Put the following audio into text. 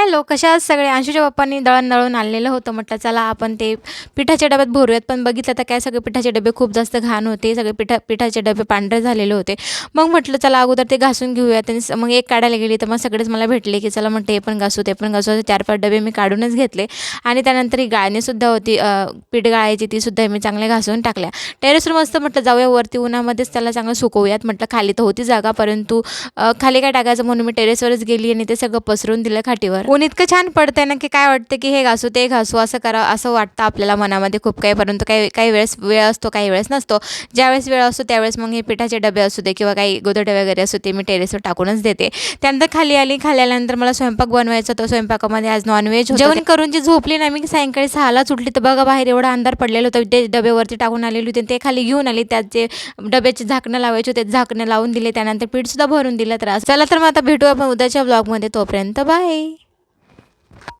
Hello, कशा आहात सगळे? अंशूच्या पप्पांनी दळण आणलेलं होतं. म्हटलं चला आपण ते पिठाच्या डब्यात भरूयात. पण बघितलं तर काय सगळे पिठाचे डबे खूप जास्त घाण होते. सगळे पिठाचे डबे पांढरे झालेले होते. मग म्हटलं चला अगोदर ते घासून घेऊयात आणि मग एक काढायला गेली तर मग सगळेच मला भेटले, की चला म्हटलं हे पण घासू, ते पण घासू. असे 4-5 डबे मी काढूनच घेतले आणि त्यानंतर ही गाळणीसुद्धा होती पीठ गाळायची, तीसुद्धा मी चांगले घासून टाकल्या. टेरेसवर मस्त म्हटलं जाऊया वरती उन्हामध्येच त्याला चांगलं सुकवूयात. म्हटलं खाली तर होती जागा, परंतु खाली काय टाकायचं म्हणून मी टेरेसवरच गेली आणि ते सगळं पसरून दिलं खाटीवर. ऊन इतकं छान पडतंय ना, की काय वाटतं की हे घासू ते घासू, असं करावं असं वाटतं आपल्याला मनामध्ये खूप काही. परंतु काही काही वेळेस वेळ असतो, काही वेळेस नसतो. ज्यावेळेस वेळ असतो त्यावेळेस मग हे पिठाचे डबे असू दे किंवा काही गोधडे वगैरे असू ते मी टेरेसवर टाकूनच देते. त्यानंतर खाली आली. खाली आल्यानंतर मला स्वयंपाक बनवायचा होता. स्वयंपाकामध्ये आज नॉनव्हेज होतं. जेवण करून जी झोपली ना मी सायंकाळी 6लाच उठली तर बघा बाहेर एवढा अंधार पडलेलं होतं. ते डबेवरती टाकून आलेली होती ते खाली घेऊन आली. त्यात जे डब्याचे झाकणं लावायचे होते झाकणं लावून दिले. त्यानंतर पीठसुद्धा भरून दिलं. चला तर मग आता भेटू आपण उद्याच्या ब्लॉगमध्ये. तोपर्यंत बाय.